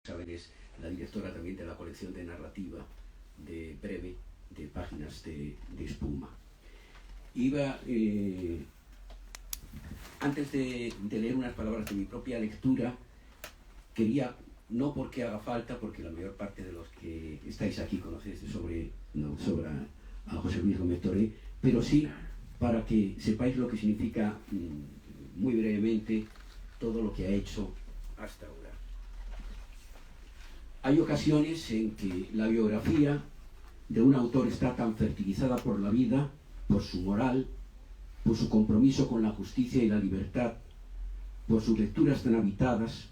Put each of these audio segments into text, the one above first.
Saben, es la directora también de la colección de narrativa de Breve, de Páginas de Espuma. Antes de leer unas palabras de mi propia lectura, quería, no porque haga falta, porque la mayor parte de los que estáis aquí conocéis sobre a José Luis Gómez Toré, pero sí para que sepáis lo que significa muy brevemente todo lo que ha hecho hasta ahora. Hay ocasiones en que la biografía de un autor está tan fertilizada por la vida, por su moral, por su compromiso con la justicia y la libertad, por sus lecturas tan habitadas,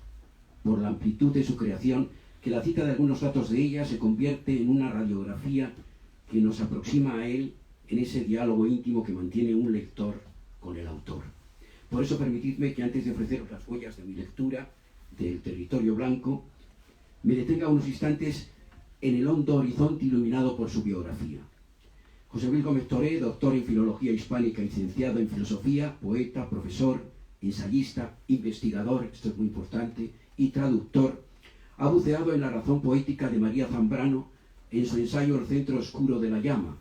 por la amplitud de su creación, que la cita de algunos datos de ella se convierte en una radiografía que nos aproxima a él en ese diálogo íntimo que mantiene un lector con el autor. Por eso permitidme que antes de ofreceros las huellas de mi lectura del Territorio Blanco, me detenga unos instantes en el hondo horizonte iluminado por su biografía. José Luis Gómez Toré, doctor en Filología Hispánica y licenciado en Filosofía, poeta, profesor, ensayista, investigador, esto es muy importante, y traductor, ha buceado en la razón poética de María Zambrano en su ensayo El centro oscuro de la llama,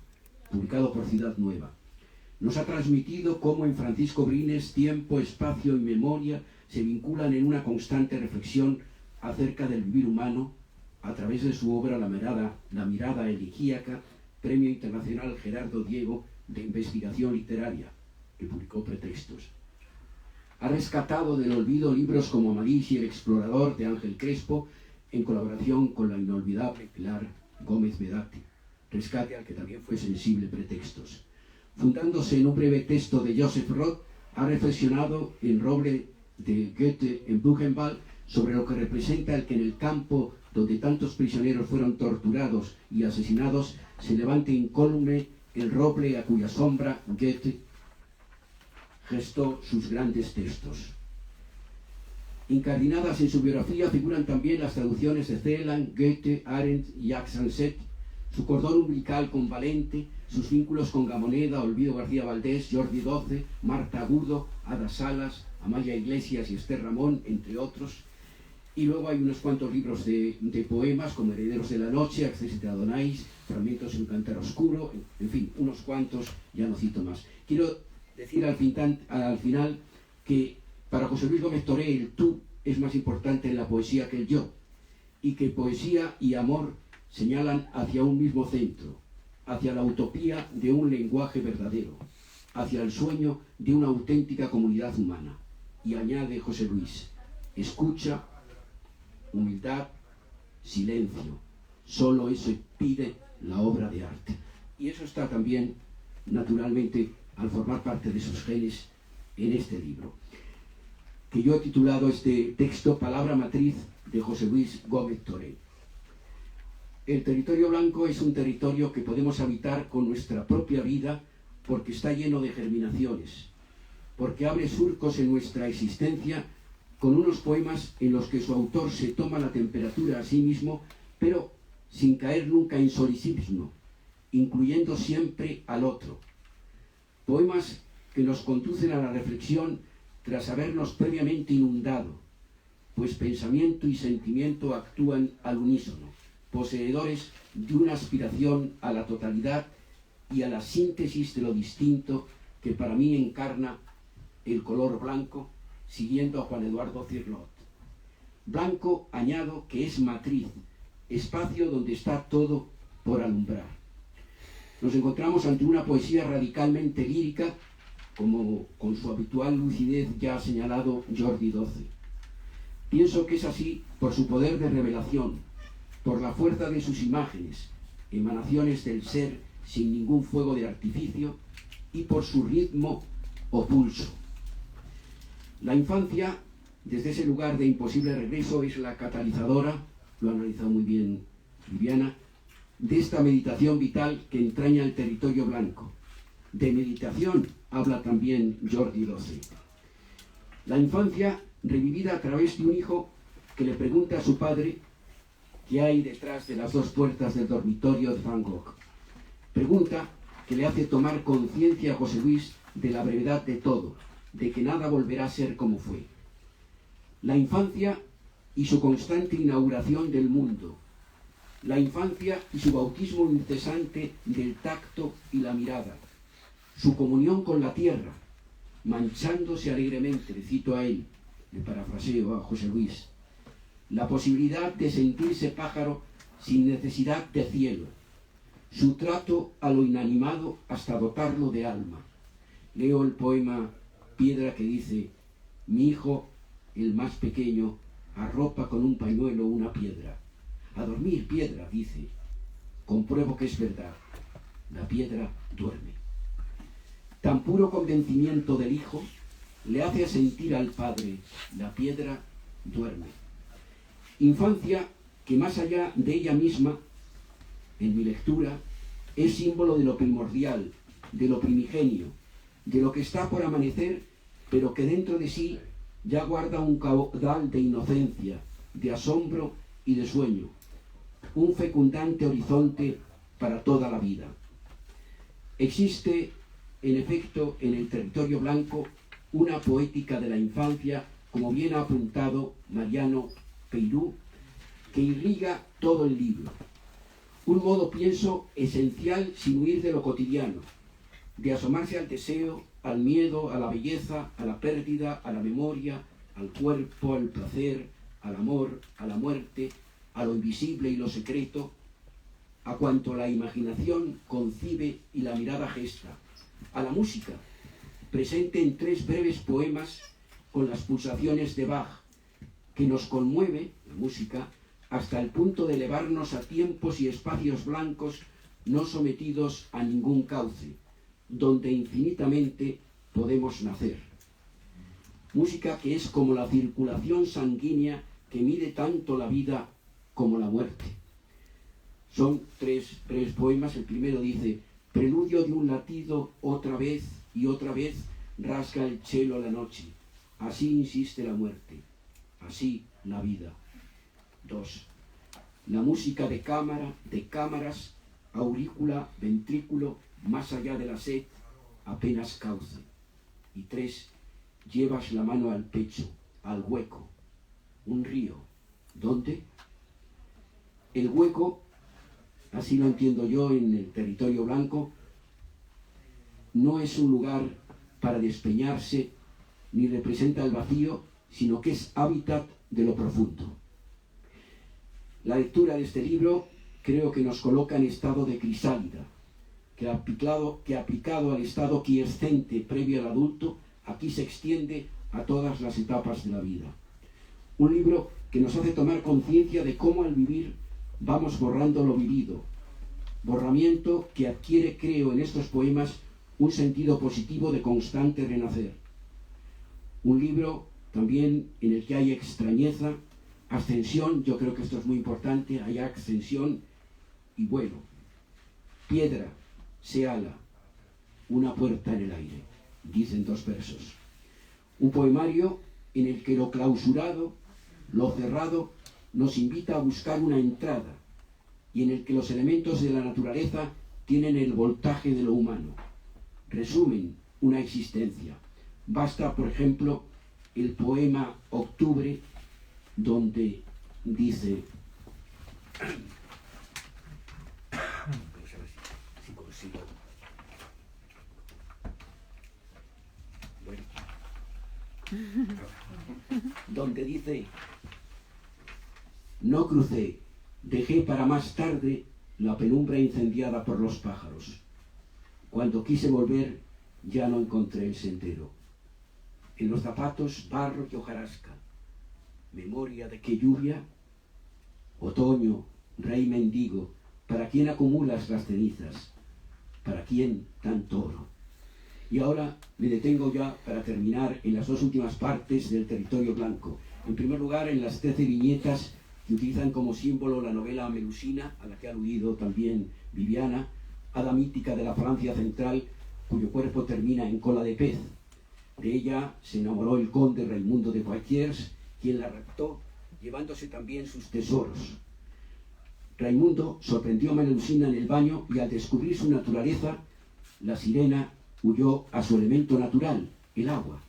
publicado por Ciudad Nueva. Nos ha transmitido cómo en Francisco Brines tiempo, espacio y memoria se vinculan en una constante reflexión acerca del vivir humano a través de su obra La mirada elegíaca, Premio Internacional Gerardo Diego de Investigación Literaria, que publicó Pretextos. Ha rescatado del olvido libros como Amadís y El explorador de Ángel Crespo, en colaboración con la inolvidable Pilar Gómez Vedate, rescate al que también fue sensible Pretextos. Fundándose en un breve texto de Joseph Roth, ha reflexionado en Roble de Goethe en Buchenwald sobre lo que representa el que en el campo donde tantos prisioneros fueron torturados y asesinados se levante incólume el roble a cuya sombra Goethe gestó sus grandes textos. Incardinadas en su biografía figuran también las traducciones de Celan, Goethe, Arendt y Jacques Sanset, su cordón umbilical con Valente, sus vínculos con Gamoneda, Olvido García Valdés, Jordi XII, Marta Agudo, Ada Salas, Amaya Iglesias y Esther Ramón, entre otros. Y luego hay unos cuantos libros de poemas, como Herederos de la Noche, Acceso de Adonais, Fragmentos en un cantar oscuro, en fin, unos cuantos, ya no cito más. Quiero decir al final que para José Luis Gómez Toré el tú es más importante en la poesía que el yo, y que poesía y amor señalan hacia un mismo centro, hacia la utopía de un lenguaje verdadero, hacia el sueño de una auténtica comunidad humana. Y añade José Luis, escucha, humildad, silencio, solo eso pide la obra de arte. Y eso está también, naturalmente, al formar parte de sus genes en este libro, que yo he titulado este texto Palabra Matriz de José Luis Gómez Toré. El territorio blanco es un territorio que podemos habitar con nuestra propia vida porque está lleno de germinaciones, porque abre surcos en nuestra existencia con unos poemas en los que su autor se toma la temperatura a sí mismo, pero sin caer nunca en solipsismo, incluyendo siempre al otro. Poemas que nos conducen a la reflexión tras habernos previamente inundado, pues pensamiento y sentimiento actúan al unísono, poseedores de una aspiración a la totalidad y a la síntesis de lo distinto que para mí encarna el color blanco, siguiendo a Juan Eduardo Cirlot. Blanco, añado, que es matriz, espacio donde está todo por alumbrar. Nos encontramos ante una poesía radicalmente lírica, como con su habitual lucidez ya ha señalado Jordi XII. Pienso que es así por su poder de revelación, por la fuerza de sus imágenes, emanaciones del ser sin ningún fuego de artificio, y por su ritmo o pulso. La infancia, desde ese lugar de imposible regreso, es la catalizadora, lo ha analizado muy bien Viviana, de esta meditación vital que entraña el territorio blanco. De meditación habla también Jordi XII. La infancia revivida a través de un hijo que le pregunta a su padre qué hay detrás de las dos puertas del dormitorio de Van Gogh. Pregunta que le hace tomar conciencia a José Luis de la brevedad de todo, de que nada volverá a ser como fue. La infancia y su constante inauguración del mundo, la infancia y su bautismo incesante del tacto y la mirada, su comunión con la tierra, manchándose alegremente, le cito a él, le parafraseo a José Luis, la posibilidad de sentirse pájaro sin necesidad de cielo, su trato a lo inanimado hasta dotarlo de alma. Leo el poema Piedra que dice: mi hijo, el más pequeño, arropa con un pañuelo una piedra. A dormir, piedra, dice. Compruebo que es verdad. La piedra duerme. Tan puro convencimiento del hijo le hace sentir al padre: la piedra duerme. Infancia que más allá de ella misma, en mi lectura, es símbolo de lo primordial, de lo primigenio, de lo que está por amanecer, pero que dentro de sí ya guarda un caudal de inocencia, de asombro y de sueño, un fecundante horizonte para toda la vida. Existe, en efecto, en el territorio blanco, una poética de la infancia, como bien ha apuntado Mariano Peirú, que irriga todo el libro. Un modo, pienso, esencial sin huir de lo cotidiano, de asomarse al deseo, al miedo, a la belleza, a la pérdida, a la memoria, al cuerpo, al placer, al amor, a la muerte, a lo invisible y lo secreto, a cuanto la imaginación concibe y la mirada gesta, a la música, presente en 3 breves poemas con las pulsaciones de Bach, que nos conmueve, la música, hasta el punto de elevarnos a tiempos y espacios blancos no sometidos a ningún cauce, donde infinitamente podemos nacer. Música que es como la circulación sanguínea que mide tanto la vida como la muerte. Son 3 poemas. El primero dice: preludio de un latido, otra vez y otra vez rasga el cielo la noche. Así insiste la muerte, así la vida. 2. La música de cámara, de cámaras, aurícula, ventrículo, más allá de la sed, apenas cauce. Y 3. Llevas la mano al pecho, al hueco. Un río. ¿Dónde? El hueco, así lo entiendo yo en el territorio blanco, no es un lugar para despeñarse ni representa el vacío, sino que es hábitat de lo profundo. La lectura de este libro creo que nos coloca en estado de crisálida, que aplicado al estado quiescente previo al adulto, aquí se extiende a todas las etapas de la vida. Un libro que nos hace tomar conciencia de cómo al vivir vamos borrando lo vivido, borramiento que adquiere, creo, en estos poemas un sentido positivo de constante renacer. Un libro también en el que hay extrañeza, ascensión, yo creo que esto es muy importante, hay ascensión y vuelo. Piedra, se ala, una puerta en el aire, dicen 2 versos. Un poemario en el que lo clausurado, lo cerrado, nos invita a buscar una entrada y en el que los elementos de la naturaleza tienen el voltaje de lo humano, resumen una existencia. Basta, por ejemplo, el poema Octubre, donde dice... Vamos a ver si consigo. Bueno. Donde dice: no crucé, dejé para más tarde la penumbra incendiada por los pájaros. Cuando quise volver, ya no encontré el sendero. En los zapatos, barro y hojarasca. Memoria de qué lluvia. Otoño, rey mendigo, ¿para quién acumulas las cenizas? ¿Para quién tanto oro? Y ahora me detengo ya para terminar en las 2 últimas partes del territorio blanco. En primer lugar, en las 13 viñetas que utilizan como símbolo la novela Melusina, a la que ha aludido también Viviana, hada mítica de la Francia central, cuyo cuerpo termina en cola de pez. De ella se enamoró el conde Raimundo de Poitiers, quien la raptó, llevándose también sus tesoros. Raimundo sorprendió a Melusina en el baño y al descubrir su naturaleza, la sirena huyó a su elemento natural, el agua.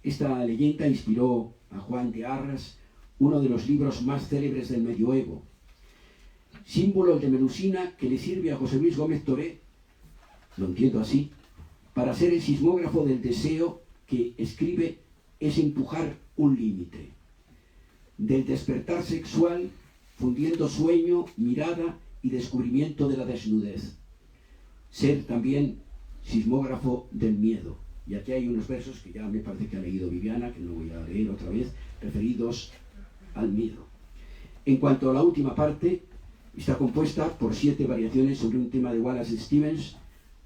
Esta leyenda inspiró a Juan de Arras uno de los libros más célebres del medioevo. Símbolo de Melusina que le sirve a José Luis Gómez Toré, lo entiendo así, para ser el sismógrafo del deseo que escribe es empujar un límite. Del despertar sexual, fundiendo sueño, mirada y descubrimiento de la desnudez. Ser también sismógrafo del miedo. Y aquí hay unos versos que ya me parece que ha leído Viviana, que no voy a leer otra vez, referidos al miedo. En cuanto a la última parte, está compuesta por 7 variaciones sobre un tema de Wallace Stevens,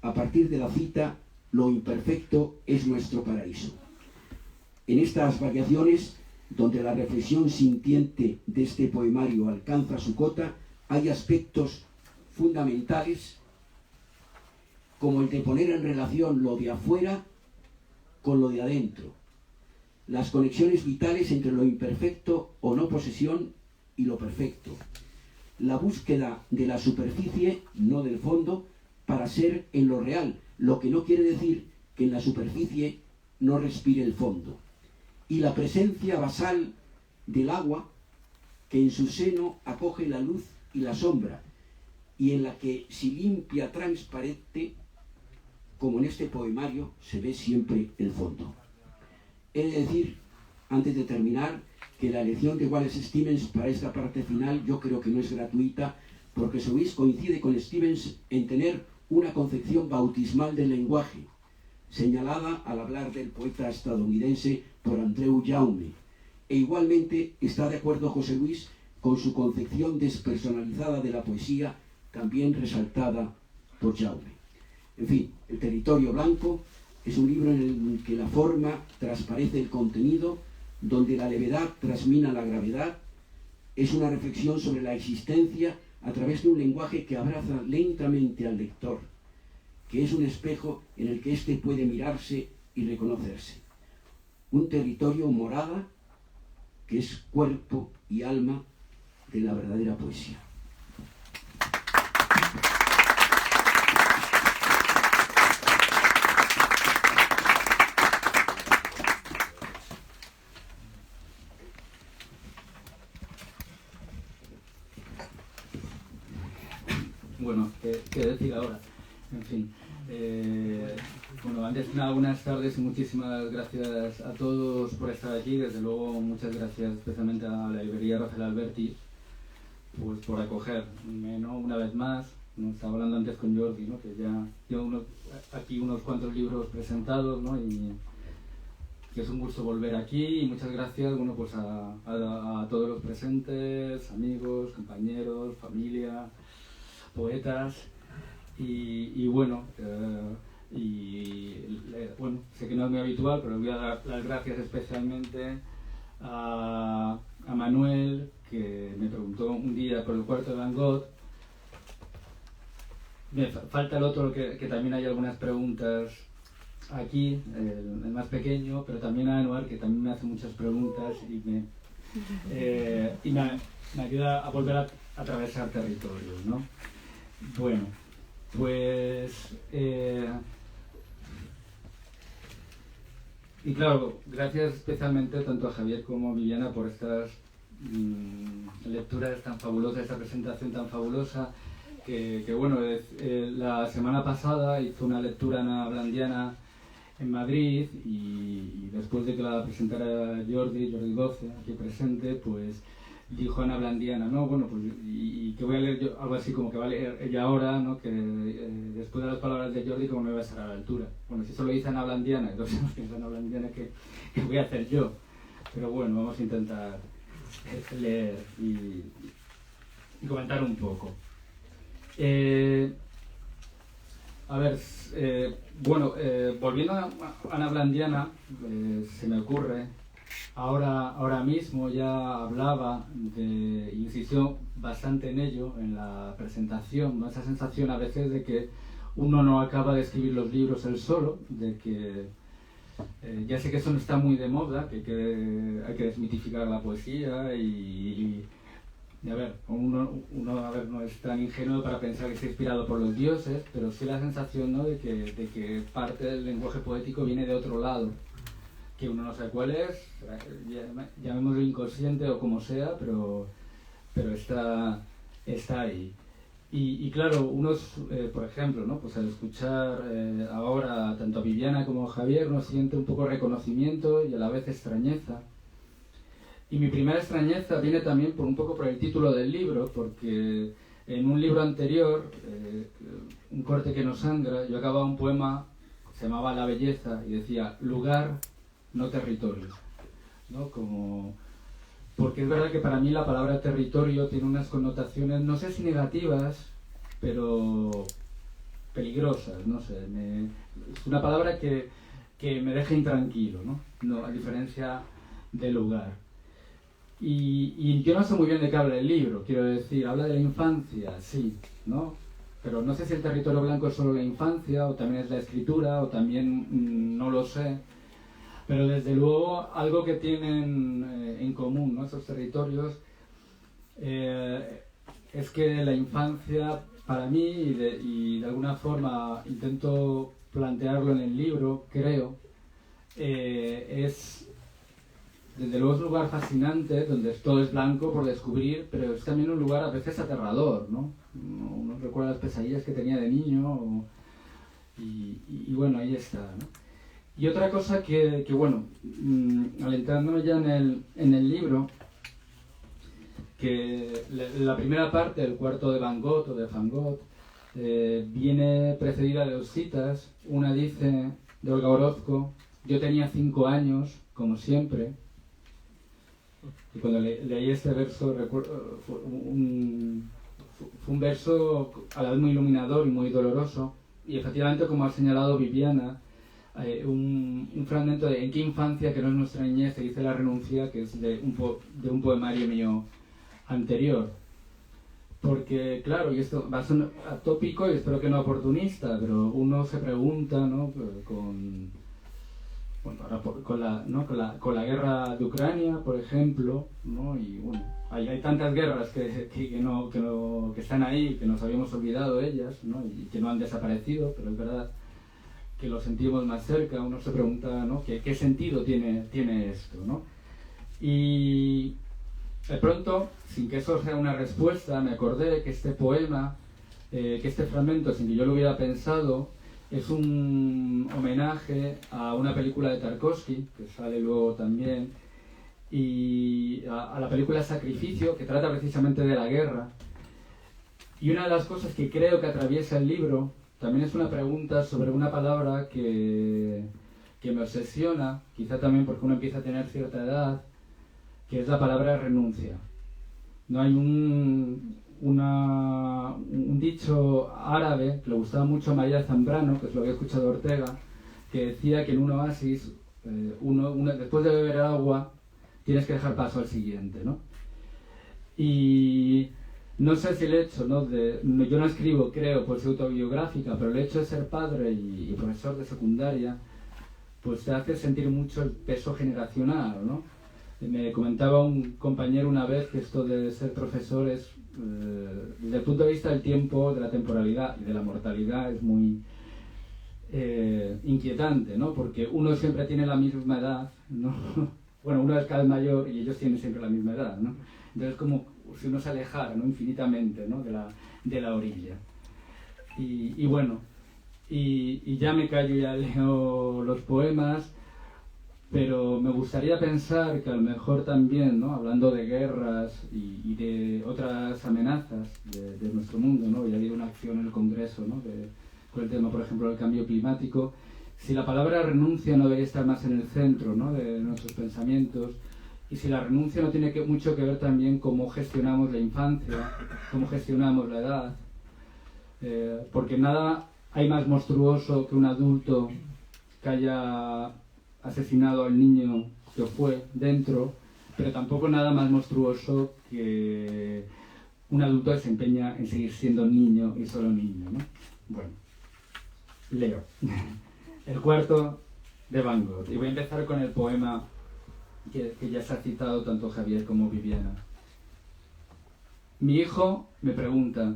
a partir de la cita «Lo imperfecto es nuestro paraíso». En estas variaciones, donde la reflexión sintiente de este poemario alcanza su cota, hay aspectos fundamentales como el de poner en relación lo de afuera con lo de adentro, las conexiones vitales entre lo imperfecto o no posesión y lo perfecto, la búsqueda de la superficie, no del fondo, para ser en lo real, lo que no quiere decir que en la superficie no respire el fondo, y la presencia basal del agua que en su seno acoge la luz y la sombra, y en la que, si limpia, transparente, como en este poemario, se ve siempre el fondo. He de decir, antes de terminar, que la elección de Wallace Stevens para esta parte final yo creo que no es gratuita, porque Solis coincide con Stevens en tener una concepción bautismal del lenguaje, señalada al hablar del poeta estadounidense por Andreu Jaume, e igualmente está de acuerdo José Luis con su concepción despersonalizada de la poesía, también resaltada por Jaume. En fin, El territorio blanco es un libro en el que la forma transparece el contenido, donde la levedad trasmina la gravedad. Es una reflexión sobre la existencia a través de un lenguaje que abraza lentamente al lector, que es un espejo en el que éste puede mirarse y reconocerse. Un territorio morada que es cuerpo y alma de la verdadera poesía. Bueno, ¿qué decir ahora? En fin, bueno, antes de nada, buenas tardes y muchísimas gracias a todos por estar aquí. Desde luego, muchas gracias especialmente a la librería Rafael Alberti pues, por acogerme, ¿no? Una vez más. Nos estaba hablando antes con Jordi, ¿no? Que ya llevo aquí unos cuantos libros presentados, ¿no? Y que es un gusto volver aquí. Y muchas gracias, bueno, pues a todos los presentes, amigos, compañeros, familia, poetas y bueno, bueno, sé que no es muy habitual, pero voy a dar las gracias especialmente a Manuel, que me preguntó un día por el cuarto de Van Gogh. Me falta el otro, que también hay algunas preguntas aquí, el más pequeño, pero también a Anuar, que también me hace muchas preguntas y me ayuda a volver a atravesar territorios, ¿no? Bueno, pues... y claro, gracias especialmente tanto a Javier como a Viviana por estas lecturas tan fabulosas, esta presentación tan fabulosa, que bueno, la semana pasada hizo una lectura Ana Blandiana en Madrid y después de que la presentara Jordi 12, aquí presente, pues dijo Ana Blandiana, ¿no? Bueno, pues y que voy a leer yo algo así como que va a leer ella ahora, ¿no? Que después de las palabras de Jordi, como me va a estar a la altura. Bueno, si eso lo dice Ana Blandiana, entonces piensa Ana Blandiana que voy a hacer yo. Pero bueno, vamos a intentar leer y comentar un poco. A ver, bueno, volviendo a Ana Blandiana, se me ocurre, ahora mismo ya hablaba, insistió bastante en ello, en la presentación, ¿no? Esa sensación a veces de que uno no acaba de escribir los libros él solo, de que ya sé que eso no está muy de moda, que hay que desmitificar la poesía y a ver, uno a ver, no es tan ingenuo para pensar que está inspirado por los dioses, pero sí la sensación, ¿no? de que parte del lenguaje poético viene de otro lado, que uno no sabe cuál es, llamémoslo inconsciente o como sea, pero está ahí. Y claro, unos, por ejemplo, ¿no? Pues al escuchar ahora tanto a Viviana como a Javier, uno siente un poco reconocimiento y a la vez extrañeza. Y mi primera extrañeza viene también un poco por el título del libro, porque en un libro anterior, Un corte que no sangra, yo acababa un poema que se llamaba La belleza y decía lugar, no territorio, ¿no? Porque es verdad que para mí la palabra territorio tiene unas connotaciones, no sé si negativas, pero peligrosas, no sé. Es una palabra que me deja intranquilo, ¿no? A diferencia de lugar. Y yo no sé muy bien de qué habla el libro, quiero decir, habla de la infancia, sí, ¿no? Pero no sé si el territorio blanco es solo la infancia, o también es la escritura, o también no lo sé. Pero desde luego algo que tienen en común, ¿no? Esos territorios es que la infancia para mí, y de alguna forma intento plantearlo en el libro, creo, es desde luego es un lugar fascinante donde todo es blanco por descubrir, pero es también un lugar a veces aterrador, ¿no? Uno recuerda las pesadillas que tenía de niño y bueno, ahí está, ¿no? Y otra cosa que bueno, alentándome ya en el libro, que la primera parte, el cuarto de Van Gogh o de Van Gogh, viene precedida de dos citas. Una dice, de Olga Orozco, yo tenía 5 años, como siempre. Y cuando leí este verso, fue un verso a la vez muy iluminador y muy doloroso. Y efectivamente, como ha señalado Viviana, un fragmento de En qué infancia, que no es nuestra niñez, se dice La renuncia, que es de un poemario mío anterior. Porque, claro, y esto va a ser atópico y espero que no oportunista, pero uno se pregunta, ¿no? Con la guerra de Ucrania, por ejemplo, ¿no? Y bueno, hay tantas guerras que están ahí, que nos habíamos olvidado ellas, ¿no? Y que no han desaparecido, pero es verdad que lo sentimos más cerca. Uno se pregunta, ¿no? ¿Qué sentido tiene esto, ¿no? Y de pronto, sin que eso sea una respuesta, me acordé que este poema, que este fragmento, sin que yo lo hubiera pensado, es un homenaje a una película de Tarkovsky, que sale luego también, y a la película Sacrificio, que trata precisamente de la guerra. Y una de las cosas que creo que atraviesa el libro también es una pregunta sobre una palabra que me obsesiona, quizá también porque uno empieza a tener cierta edad, que es la palabra renuncia. No hay un dicho árabe que le gustaba mucho a María de Zambrano, que es lo que he escuchado de Ortega, que decía que en un oasis, después de beber agua, tienes que dejar paso al siguiente, ¿no? Y no sé si el hecho, ¿no? Yo no escribo, creo, por ser autobiográfica, pero el hecho de ser padre y profesor de secundaria, pues te hace sentir mucho el peso generacional, ¿no? Me comentaba un compañero una vez que esto de ser profesor es, desde el punto de vista del tiempo, de la temporalidad y de la mortalidad, es muy inquietante, ¿no? Porque uno siempre tiene la misma edad, ¿no? Bueno, uno es cada vez mayor y ellos tienen siempre la misma edad, ¿no? Entonces, como si uno se alejara, ¿no? Infinitamente, ¿no? de la orilla. Y bueno, y ya me callo, ya leo los poemas, pero me gustaría pensar que a lo mejor también, ¿no? Hablando de guerras y de otras amenazas de nuestro mundo, ¿no? Y ha habido una acción en el Congreso, ¿no? Con el tema, por ejemplo, del cambio climático. Si la palabra renuncia no debería estar más en el centro, ¿no? De nuestros pensamientos, y si la renuncia no tiene mucho que ver también cómo gestionamos la infancia, cómo gestionamos la edad, porque nada hay más monstruoso que un adulto que haya asesinado al niño que fue dentro, pero tampoco nada más monstruoso que un adulto que se empeña en seguir siendo niño y solo niño, ¿no? Bueno, leo. El cuarto de Van Gogh. Y voy a empezar con el poema que ya se ha citado tanto Javier como Viviana. Mi hijo me pregunta,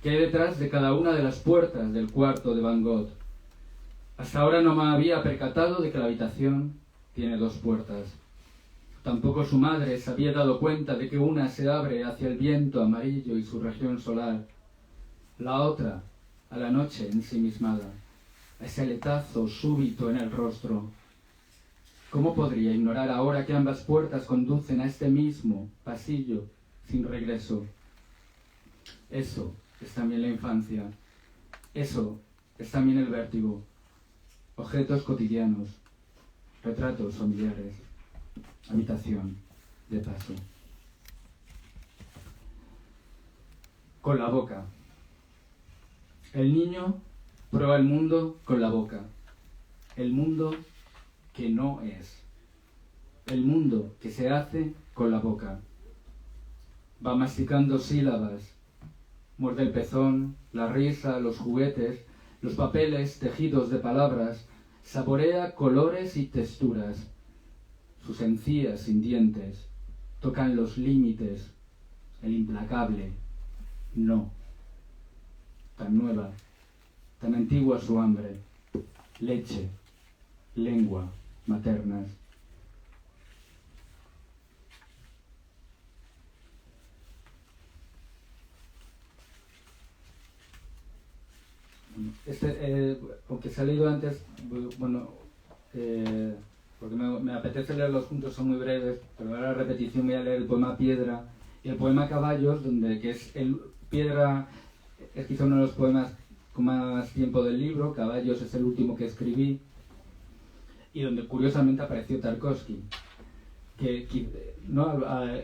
¿qué hay detrás de cada una de las puertas del cuarto de Van Gogh? Hasta ahora no me había percatado de que la habitación tiene dos puertas. Tampoco su madre se había dado cuenta de que una se abre hacia el viento amarillo y su región solar, la otra a la noche ensimismada, a ese aletazo súbito en el rostro. ¿Cómo podría ignorar ahora que ambas puertas conducen a este mismo pasillo sin regreso? Eso es también la infancia. Eso es también el vértigo. Objetos cotidianos, retratos familiares, habitación de paso. Con la boca. El niño prueba el mundo con la boca. El mundo que no es. El mundo que se hace con la boca. Va masticando sílabas. Muerde el pezón, la risa, los juguetes, los papeles tejidos de palabras. Saborea colores y texturas. Sus encías sin dientes tocan los límites. El implacable no. Tan nueva, tan antigua su hambre. Leche, lengua, maternas. Aunque se ha leído antes, bueno, porque me apetece leerlos juntos, son muy breves, pero ahora la repetición voy a leer el poema Piedra y el poema Caballos, que es el Piedra, es quizá uno de los poemas con más tiempo del libro, Caballos es el último que escribí, y donde curiosamente apareció Tarkovsky. ¿No?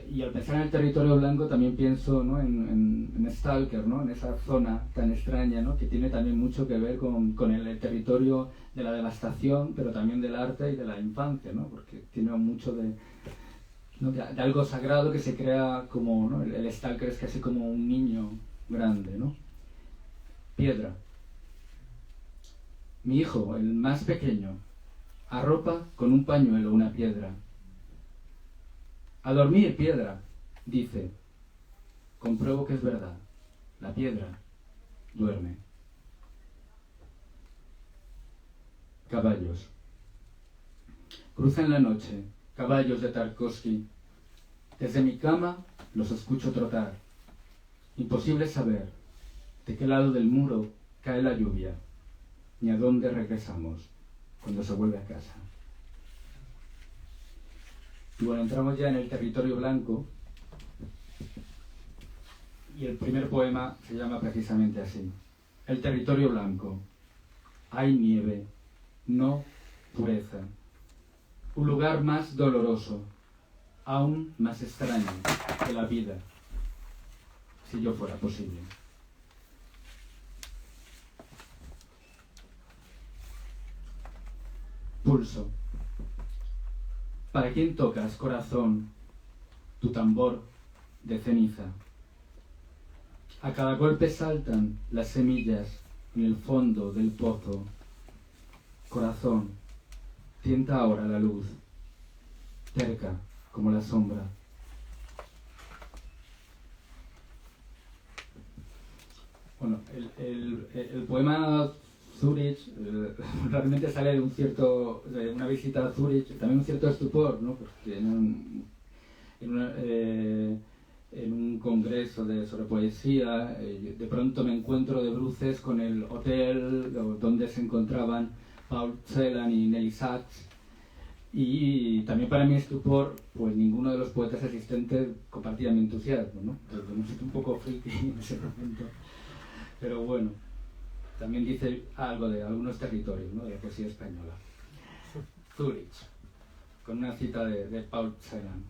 Y al pensar en el territorio blanco también pienso, ¿no? en Stalker, ¿no? En esa zona tan extraña, ¿no? Que tiene también mucho que ver con el territorio de la devastación, pero también del arte y de la infancia, ¿no? Porque tiene mucho ¿no? de algo sagrado que se crea como, ¿no? El Stalker es casi como un niño grande, ¿no? Piedra. Mi hijo, el más pequeño, arropa con un pañuelo una piedra. A dormir, piedra, dice. Compruebo que es verdad. La piedra duerme. Caballos. Cruzan la noche, caballos de Tarkovsky. Desde mi cama los escucho trotar. Imposible saber de qué lado del muro cae la lluvia, ni a dónde regresamos cuando se vuelve a casa. Y bueno, entramos ya en el territorio blanco y el primer poema se llama precisamente así. El territorio blanco. Hay nieve, no pureza. Un lugar más doloroso, aún más extraño que la vida, si yo fuera posible. Pulso. ¿Para quién tocas, corazón, tu tambor de ceniza? A cada golpe saltan las semillas en el fondo del pozo. Corazón, tienta ahora la luz, cerca como la sombra. Bueno, el poema Zurich realmente sale de una visita a Zurich, también un cierto estupor, ¿no? Porque en un congreso sobre poesía, de pronto me encuentro de bruces con el hotel donde se encontraban Paul Celan y Nelly Sachs, y también para mi estupor, pues ninguno de los poetas asistentes compartía mi entusiasmo, ¿no? Entonces me siento un poco friki en ese momento, pero bueno. También dice algo de algunos territorios, ¿no? De la poesía española. Zurich, con una cita de Paul Celan.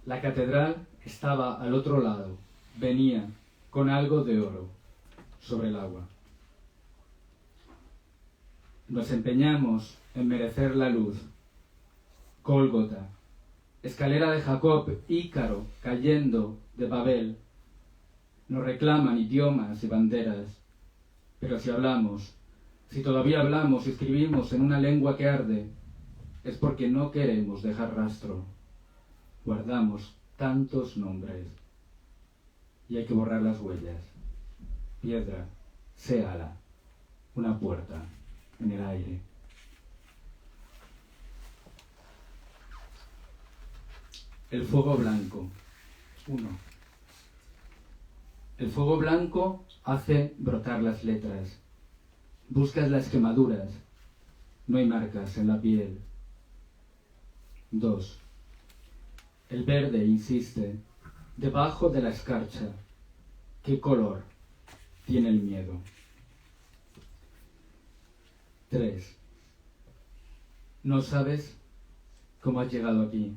La catedral estaba al otro lado, venía con algo de oro sobre el agua. Nos empeñamos en merecer la luz. Gólgota, escalera de Jacob, Ícaro cayendo de Babel. Nos reclaman idiomas y banderas, pero si hablamos, si todavía hablamos y escribimos en una lengua que arde, es porque no queremos dejar rastro. Guardamos tantos nombres y hay que borrar las huellas. Piedra, séala, una puerta en el aire. El fuego blanco. 1. El fuego blanco hace brotar las letras. Buscas las quemaduras. No hay marcas en la piel. 2. El verde insiste, debajo de la escarcha. ¿Qué color tiene el miedo? 3. No sabes cómo has llegado aquí.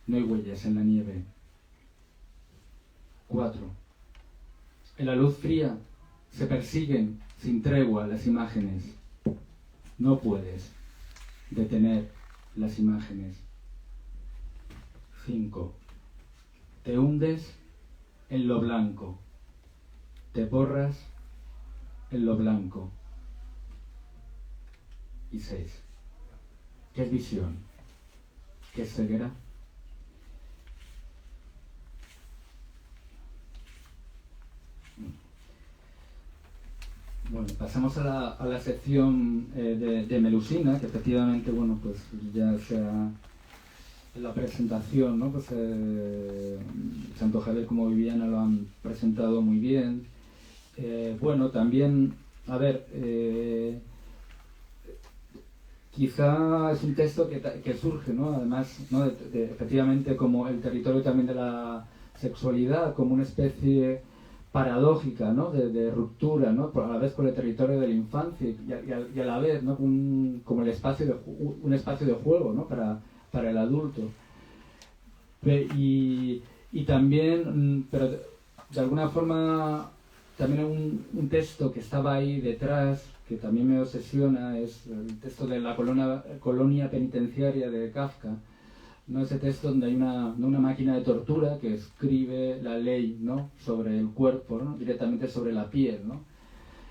No hay huellas en la nieve. 4. En la luz fría se persiguen sin tregua las imágenes. No puedes detener las imágenes. 5. Te hundes en lo blanco. Te borras en lo blanco. Y 6. ¿Qué es visión? ¿Qué es ceguera? Bueno, pasamos a la sección de Melusina, que efectivamente, bueno, pues ya sea en la presentación, ¿no? Pues Santo Javier como Viviana lo han presentado muy bien. Bueno, también, a ver, quizá es un texto que surge, ¿no? Además, ¿no? Efectivamente como el territorio también de la sexualidad, como una especie paradójica, ¿no? de ruptura, ¿no? A la vez con el territorio de la infancia y a la vez, ¿no? Como un espacio de juego, ¿no? para el adulto. Y también, pero de alguna forma, también un texto que estaba ahí detrás, que también me obsesiona, es el texto de la colonia penitenciaria de Kafka, ¿no? Ese texto donde hay una máquina de tortura que escribe la ley, ¿no? Sobre el cuerpo, ¿no? Directamente sobre la piel, ¿no?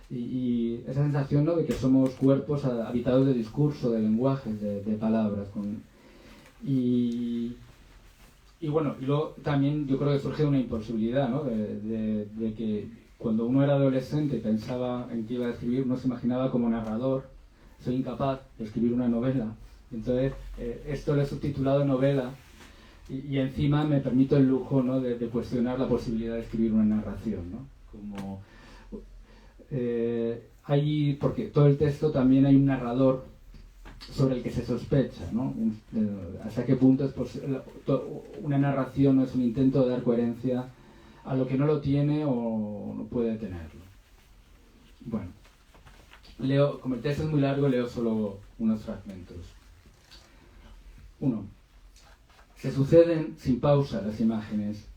Y esa sensación, ¿no? De que somos cuerpos habitados de discurso, de lenguajes, de palabras. Y bueno, y luego también yo creo que surge una imposibilidad, ¿no? De que cuando uno era adolescente y pensaba en qué iba a escribir, uno se imaginaba como narrador. Soy incapaz de escribir una novela. Entonces, esto lo he subtitulado novela y encima me permito el lujo, ¿no? de cuestionar la posibilidad de escribir una narración, ¿no? Como, porque todo el texto también hay un narrador sobre el que se sospecha, ¿no? Hasta qué punto una narración no es un intento de dar coherencia a lo que no lo tiene o no puede tenerlo. Bueno, leo, como el texto es muy largo, leo solo unos fragmentos. 1. Se suceden sin pausa las imágenes,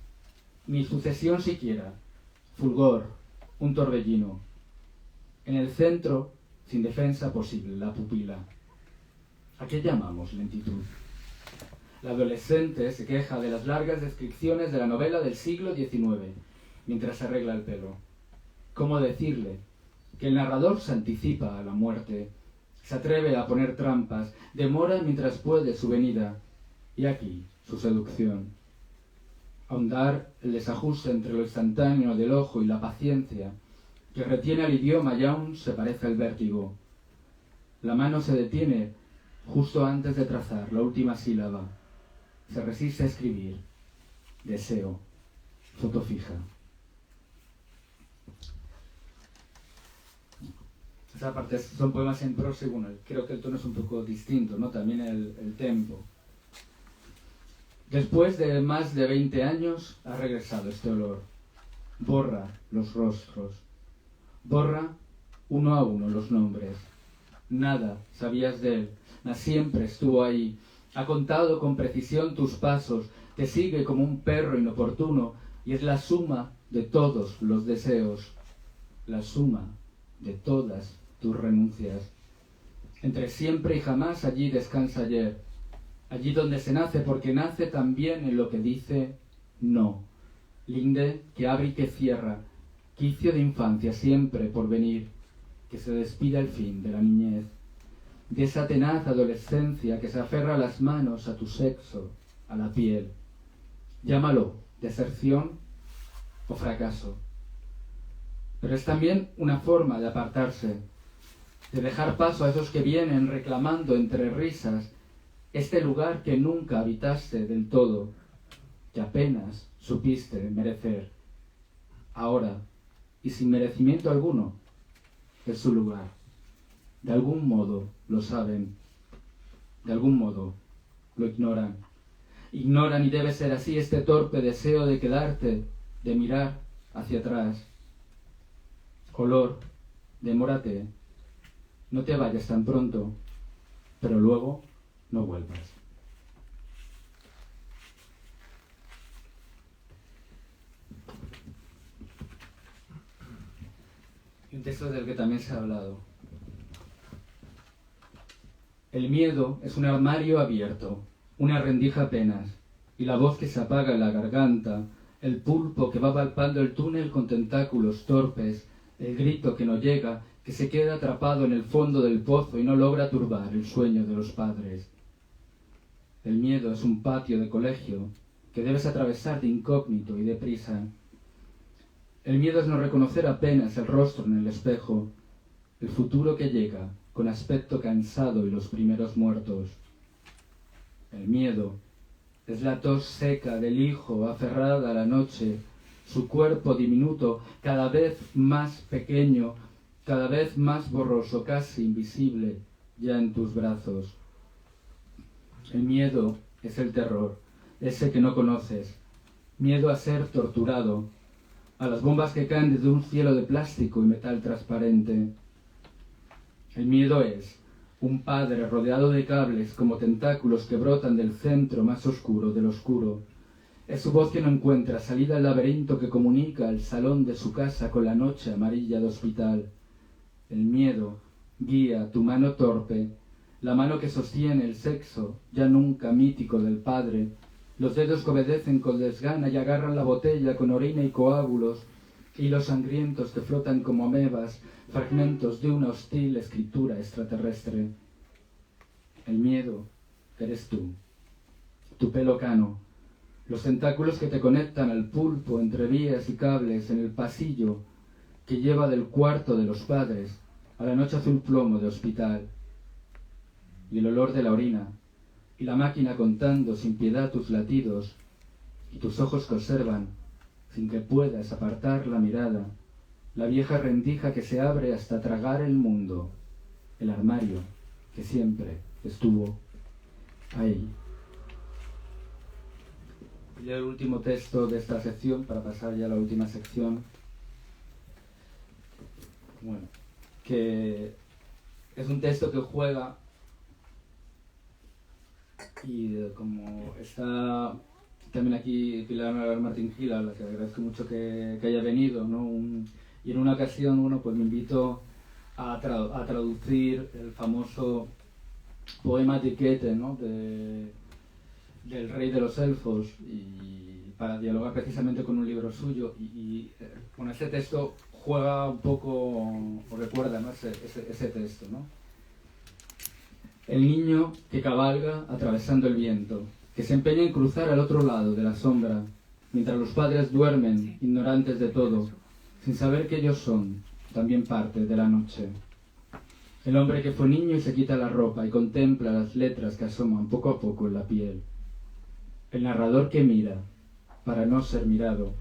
ni sucesión siquiera, fulgor, un torbellino. En el centro, sin defensa posible, la pupila. ¿A qué llamamos lentitud? La adolescente se queja de las largas descripciones de la novela del siglo XIX, mientras se arregla el pelo. ¿Cómo decirle que el narrador se anticipa a la muerte? Se atreve a poner trampas, demora mientras puede su venida, y aquí su seducción. Ahondar el desajuste entre lo instantáneo del ojo y la paciencia, que retiene al idioma y aún se parece al vértigo. La mano se detiene justo antes de trazar la última sílaba. Se resiste a escribir. Deseo. Foto fija. Esa parte son poemas en prosa y bueno, creo que el tono es un poco distinto, ¿no? También el tempo. Después de más de 20 años ha regresado este olor. Borra los rostros. Borra uno a uno los nombres. Nada sabías de él, mas siempre estuvo ahí. Ha contado con precisión tus pasos, te sigue como un perro inoportuno y es la suma de todos los deseos, la suma de todas tus renuncias. Entre siempre y jamás allí descansa ayer, allí donde se nace porque nace también en lo que dice no. Linde que abre y que cierra, quicio de infancia siempre por venir, que se despide al fin de la niñez, de esa tenaz adolescencia que se aferra a las manos, a tu sexo, a la piel. Llámalo deserción o fracaso. Pero es también una forma de apartarse, de dejar paso a esos que vienen reclamando entre risas este lugar que nunca habitaste del todo, que apenas supiste merecer. Ahora, y sin merecimiento alguno, es su lugar. De algún modo lo saben, de algún modo lo ignoran. Ignoran, y debe ser así, este torpe deseo de quedarte, de mirar hacia atrás. Olor, demórate, no te vayas tan pronto, pero luego no vuelvas. Y un texto del que también se ha hablado. El miedo es un armario abierto, una rendija apenas, y la voz que se apaga en la garganta, el pulpo que va palpando el túnel con tentáculos torpes, el grito que no llega, que se queda atrapado en el fondo del pozo y no logra turbar el sueño de los padres. El miedo es un patio de colegio que debes atravesar de incógnito y deprisa. El miedo es no reconocer apenas el rostro en el espejo, el futuro que llega con aspecto cansado y los primeros muertos. El miedo es la tos seca del hijo aferrada a la noche, su cuerpo diminuto, cada vez más pequeño, cada vez más borroso, casi invisible, ya en tus brazos. El miedo es el terror, ese que no conoces, miedo a ser torturado, a las bombas que caen desde un cielo de plástico y metal transparente. El miedo es un padre rodeado de cables como tentáculos que brotan del centro más oscuro del oscuro. Es su voz que no encuentra salida al laberinto que comunica el salón de su casa con la noche amarilla de hospital. El miedo guía tu mano torpe, la mano que sostiene el sexo, ya nunca mítico del padre. Los dedos que obedecen con desgana y agarran la botella con orina y coágulos, hilos sangrientos que flotan como amebas, fragmentos de una hostil escritura extraterrestre. El miedo eres tú, tu pelo cano, los tentáculos que te conectan al pulpo entre vías y cables en el pasillo que lleva del cuarto de los padres a la noche azul plomo de hospital, y el olor de la orina, y la máquina contando sin piedad tus latidos, y tus ojos que observan, sin que puedas apartar la mirada, la vieja rendija que se abre hasta tragar el mundo, el armario que siempre estuvo ahí. Y el último texto de esta sección, para pasar ya a la última sección, bueno, que es un texto que juega, y como está también aquí Pilar Martín Gil, a la que agradezco mucho que haya venido, ¿no? Y en una ocasión, bueno, pues me invito a traducir el famoso poema de Goethe, ¿no? Del rey de los elfos, y para dialogar precisamente con un libro suyo, y con ese texto juega un poco, o recuerda, ¿no? ese texto, ¿no? El niño que cabalga atravesando el viento, que se empeña en cruzar al otro lado de la sombra, mientras los padres duermen, ignorantes de todo, sin saber que ellos son también parte de la noche. El hombre que fue niño y se quita la ropa y contempla las letras que asoman poco a poco en la piel. El narrador que mira, para no ser mirado,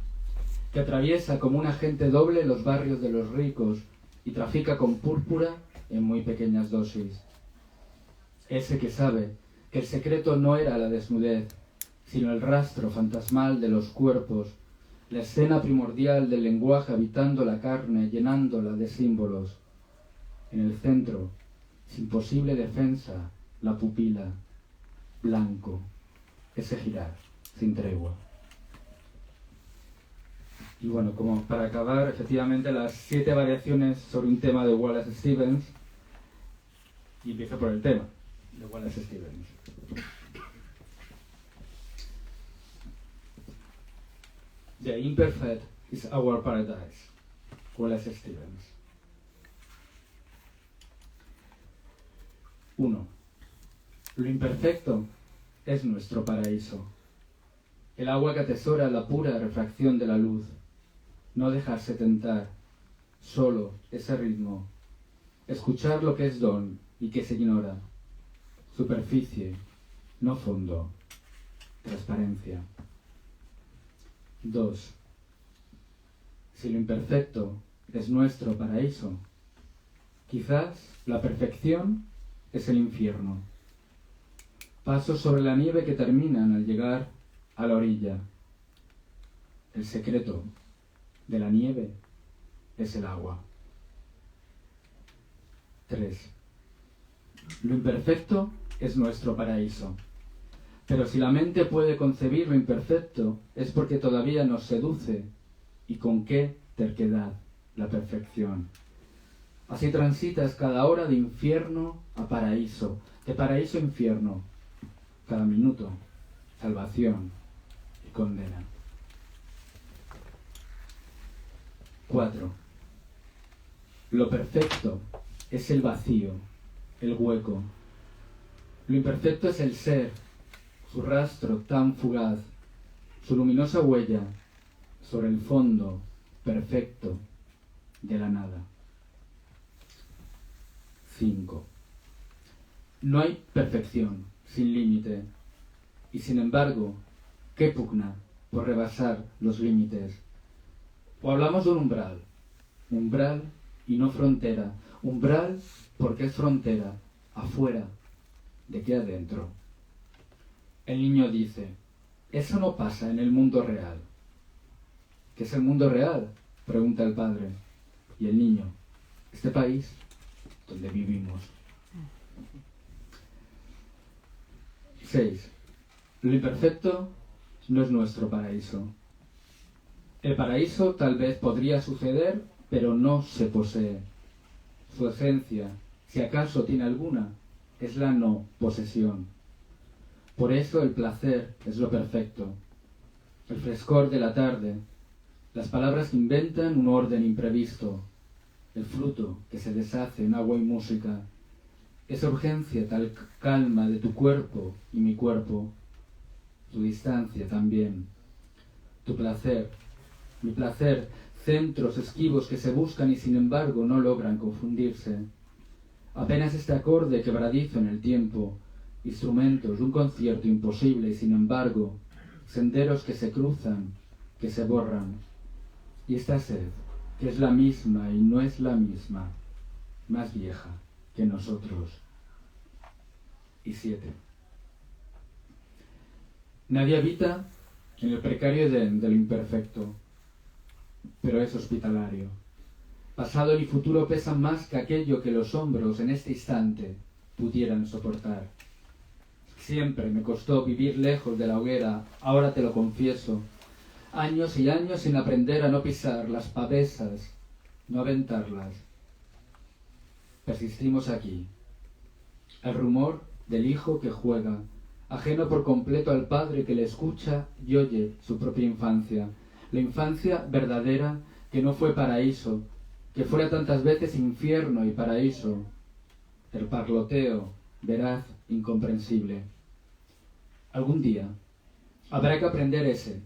que atraviesa como un agente doble los barrios de los ricos y trafica con púrpura en muy pequeñas dosis. Ese que sabe que el secreto no era la desnudez, sino el rastro fantasmal de los cuerpos, la escena primordial del lenguaje habitando la carne, llenándola de símbolos. En el centro, sin posible defensa, la pupila, blanco, ese girar, sin tregua. Y bueno, como para acabar, efectivamente, las 7 variaciones sobre un tema de Wallace Stevens, y empiezo por el tema de Wallace Stevens. The imperfect is our paradise. Wallace Stevens. 1. Lo imperfecto es nuestro paraíso. El agua que atesora la pura refracción de la luz. No dejarse tentar. Solo ese ritmo. Escuchar lo que es don y que se ignora. Superficie, no fondo, transparencia. 2. Si lo imperfecto es nuestro paraíso, quizás la perfección es el infierno. Pasos sobre la nieve que terminan al llegar a la orilla. El secreto de la nieve es el agua. 3. Lo imperfecto es nuestro paraíso. Pero si la mente puede concebir lo imperfecto, es porque todavía nos seduce. ¿Y con qué terquedad la perfección? Así transitas cada hora de infierno a paraíso, de paraíso a infierno. Cada minuto, salvación y condena. 4. Lo perfecto es el vacío, el hueco. Lo imperfecto es el ser, su rastro tan fugaz, su luminosa huella sobre el fondo perfecto de la nada. 5. No hay perfección sin límite, y sin embargo, ¿qué pugna por rebasar los límites? O hablamos de un umbral, umbral y no frontera, umbral porque es frontera, afuera, de que adentro. El niño dice, eso no pasa en el mundo real. ¿Qué es el mundo real?, pregunta el padre. Y el niño, este país donde vivimos. 6. Lo imperfecto no es nuestro paraíso. El paraíso tal vez podría suceder, pero no se posee. Su esencia, si acaso tiene alguna, es la no posesión. Por eso el placer es lo perfecto. El frescor de la tarde, las palabras que inventan un orden imprevisto, el fruto que se deshace en agua y música, esa urgencia tal calma de tu cuerpo y mi cuerpo, tu distancia también, tu placer, mi placer, centros esquivos que se buscan y sin embargo no logran confundirse. Apenas este acorde quebradizo en el tiempo, instrumentos de un concierto imposible y sin embargo, senderos que se cruzan, que se borran. Y esta sed, que es la misma y no es la misma, más vieja que nosotros. Y 7. Nadie habita en el precario edén del imperfecto, pero es hospitalario. Pasado y futuro pesan más que aquello que los hombros en este instante pudieran soportar. Siempre me costó vivir lejos de la hoguera, ahora te lo confieso. Años y años sin aprender a no pisar las pavesas, no aventarlas. Persistimos aquí. El rumor del hijo que juega, ajeno por completo al padre que le escucha y oye su propia infancia. La infancia verdadera que no fue paraíso, que fuera tantas veces infierno y paraíso. El parloteo veraz, incomprensible. Algún día habrá que aprender ese,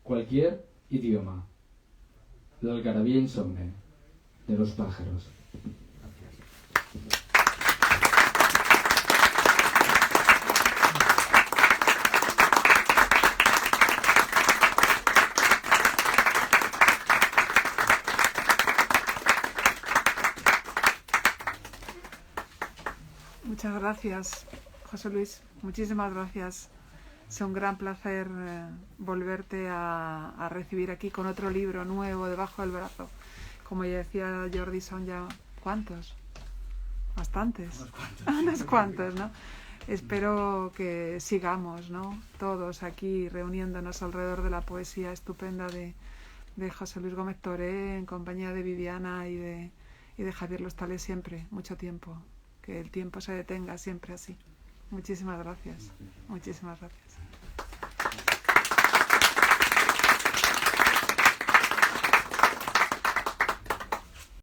cualquier idioma, la algarabía insomne de los pájaros. Muchas gracias, José Luis. Muchísimas gracias. Es un gran placer volverte a recibir aquí con otro libro nuevo debajo del brazo. Como ya decía Jordi, son ya ¿cuántos? Bastantes. Unos cuantos, ¿no? Espero que sigamos, ¿no? Todos aquí reuniéndonos alrededor de la poesía estupenda de José Luis Gómez Toré, en compañía de Viviana y de Javier Lostales siempre, mucho tiempo. Que el tiempo se detenga siempre así. Muchísimas gracias. Muchísimas gracias.